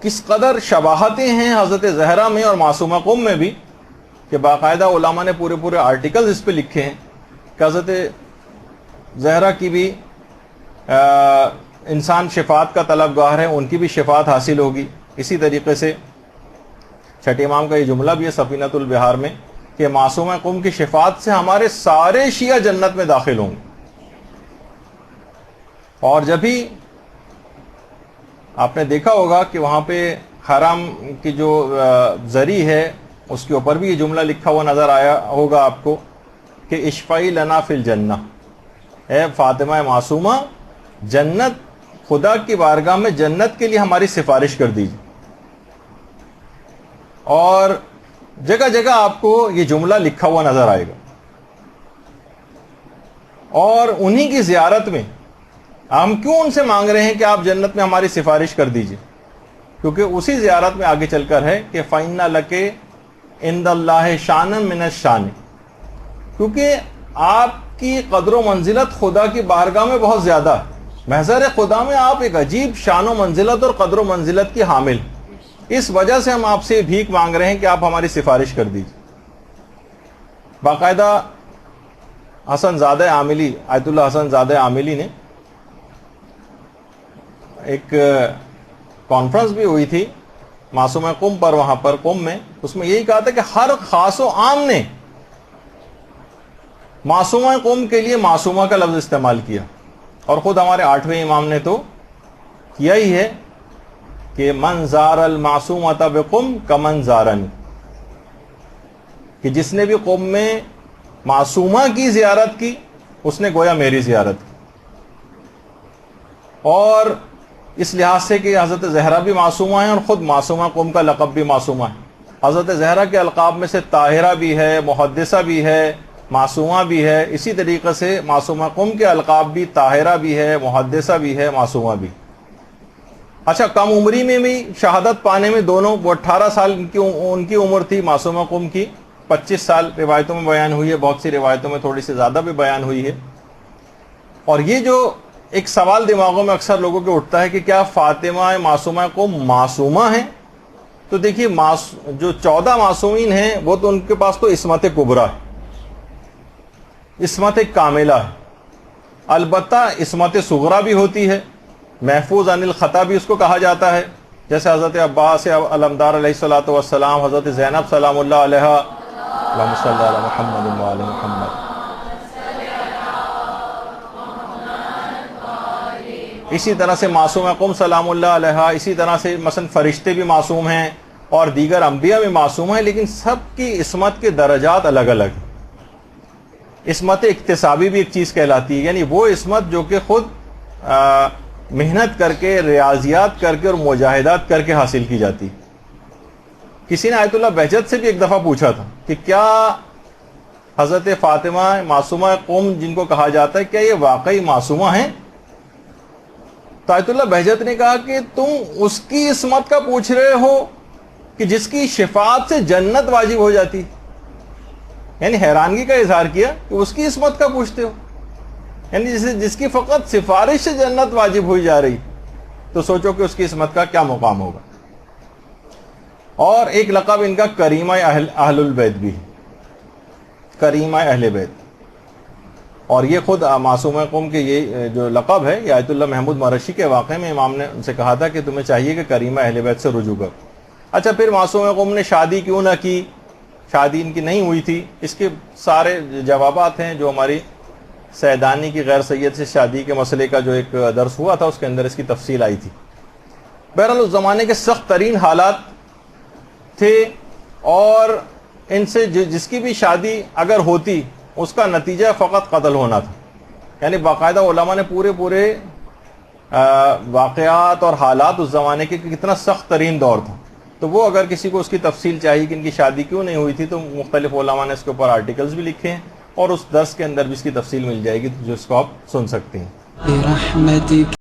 کس قدر شباہتیں ہیں حضرت زہرا میں اور معصومہ قم میں بھی، کہ باقاعدہ علماء نے پورے آرٹیکلز اس پہ لکھے ہیں کہ حضرت زہرا کی بھی انسان شفاعت کا طلبگار ہے، ان کی بھی شفاعت حاصل ہوگی۔ اسی طریقے سے چھٹے امام کا یہ جملہ بھی ہے سفینۃ البحار میں کہ معصومہ قم کی شفاعت سے ہمارے سارے شیعہ جنت میں داخل ہوں گے۔ اور جب بھی آپ نے دیکھا ہوگا کہ وہاں پہ حرام کی جو زری ہے اس کے اوپر بھی یہ جملہ لکھا ہوا نظر آیا ہوگا آپ کو کہ اشفعی لنا فی الجنہ، اے فاطمہ معصومہ جنت، خدا کی بارگاہ میں جنت کے لیے ہماری سفارش کر دیجیے۔ اور جگہ جگہ آپ کو یہ جملہ لکھا ہوا نظر آئے گا، اور انہی کی زیارت میں ہم کیوں ان سے مانگ رہے ہیں کہ آپ جنت میں ہماری سفارش کر دیجیے؟ کیونکہ اسی زیارت میں آگے چل کر ہے کہ فَإِنَّ لَكَ عِندَ اللَّهِ شَانًا مِنَ الشَّانِ، کیونکہ آپ کی قدر و منزلت خدا کی بارگاہ میں بہت زیادہ ہے، محضر خدا میں آپ ایک عجیب شان و منزلت اور قدر و منزلت کی حامل، اس وجہ سے ہم آپ سے بھیک مانگ رہے ہیں کہ آپ ہماری سفارش کر دیجیے۔ باقاعدہ حسن زادہ عاملی، آیت اللہ حسن زادہ عاملی نے ایک کانفرنس بھی ہوئی تھی معصومہ قم پر، وہاں پر قم میں، اس میں یہی کہا تھا کہ ہر خاص و عام نے معصومہ قم کے لیے معصومہ کا لفظ استعمال کیا، اور خود ہمارے 8ویں امام نے تو کیا ہی ہے کہ من زار المعصومۃ بقم کمن زارنی، کہ جس نے بھی قم میں معصومہ کی زیارت کی اس نے گویا میری زیارت کی۔ اور اس لحاظ سے کہ حضرت زہرا بھی معصومہ ہیں اور خود معصومہ قم کا لقب بھی معصومہ ہے۔ حضرت زہرا کے القاب میں سے طاہرہ بھی ہے، محدثہ بھی ہے، معصومہ بھی ہے، اسی طریقے سے معصومہ قم کے القاب بھی طاہرہ بھی ہے، محدثہ بھی ہے، معصومہ بھی۔ اچھا، کم عمری میں بھی شہادت پانے میں دونوں، وہ 18 سال ان کی عمر تھی معصومہ قم کی، 25 سال روایتوں میں بیان ہوئی ہے، بہت سی روایتوں میں تھوڑی سی زیادہ بھی بیان ہوئی ہے۔ اور یہ جو ایک سوال دماغوں میں اکثر لوگوں کے اٹھتا ہے کہ کیا فاطمہ معصومہ قم معصومہ ہیں؟ تو دیکھیے جو 14 معصومین ہیں وہ تو ان کے پاس تو عصمت کبریٰ ہے، عصمت کاملہ ہے، البتہ عصمت صغریٰ بھی ہوتی ہے، محفوظ عن الخطا بھی اس کو کہا جاتا ہے، جیسے حضرت عباس علمدار علیہ الصلوۃ والسلام، حضرت زینب سلام اللہ علیہا، اللہم صلی علی محمد وعلی محمد۔ اسی طرح سے معصومہ قم سلام اللہ علیہا، اسی طرح سے مثلا فرشتے بھی معصوم ہیں اور دیگر انبیاء بھی معصوم ہیں، لیکن سب کی عصمت کے درجات الگ الگ ہیں۔ عصمت اکتسابی بھی ایک چیز کہلاتی ہے، یعنی وہ عصمت جو کہ خود محنت کر کے، ریاضیات کر کے اور مجاہدات کر کے حاصل کی جاتی۔ کسی نے آیت اللہ بہجت سے بھی ایک دفعہ پوچھا تھا کہ کیا حضرت فاطمہ معصومہ قم جن کو کہا جاتا ہے کیا یہ واقعی معصومہ ہیں؟ تو آیت اللہ بہجت نے کہا کہ تم اس کی عصمت کا پوچھ رہے ہو کہ جس کی شفاعت سے جنت واجب ہو جاتی، یعنی حیرانگی کا اظہار کیا کہ اس کی عصمت کا پوچھتے ہو، یعنی جس کی فقط سفارش سے جنت واجب ہوئی جا رہی، تو سوچو کہ اس کی عصمت کا کیا مقام ہوگا۔ اور ایک لقب ان کا کریمہ اہل البیت بھی ہے، کریمہ اہل بیت، اور یہ خود معصومہ قم کے یہ جو لقب ہے یہ آیت اللہ محمود مرشی کے واقعے میں امام نے ان سے کہا تھا کہ تمہیں چاہیے کہ کریمہ اہل بیت سے رجوع کرو۔ اچھا، پھر معصومہ قم نے شادی کیوں نہ کی، شادی ان کی نہیں ہوئی تھی، اس کے سارے جوابات ہیں جو ہماری سیدانی کی غیر سید سے شادی کے مسئلے کا جو ایک درس ہوا تھا اس کے اندر اس کی تفصیل آئی تھی۔ بہرحال اس زمانے کے سخت ترین حالات تھے، اور ان سے جس کی بھی شادی اگر ہوتی اس کا نتیجہ فقط قتل ہونا تھا، یعنی باقاعدہ علماء نے پورے واقعات اور حالات اس زمانے کے کتنا سخت ترین دور تھا، تو وہ اگر کسی کو اس کی تفصیل چاہیے کہ ان کی شادی کیوں نہیں ہوئی تھی تو مختلف علماء نے اس کے اوپر آرٹیکلز بھی لکھے ہیں، اور اس درس کے اندر بھی اس کی تفصیل مل جائے گی جس کو آپ سن سکتے ہیں۔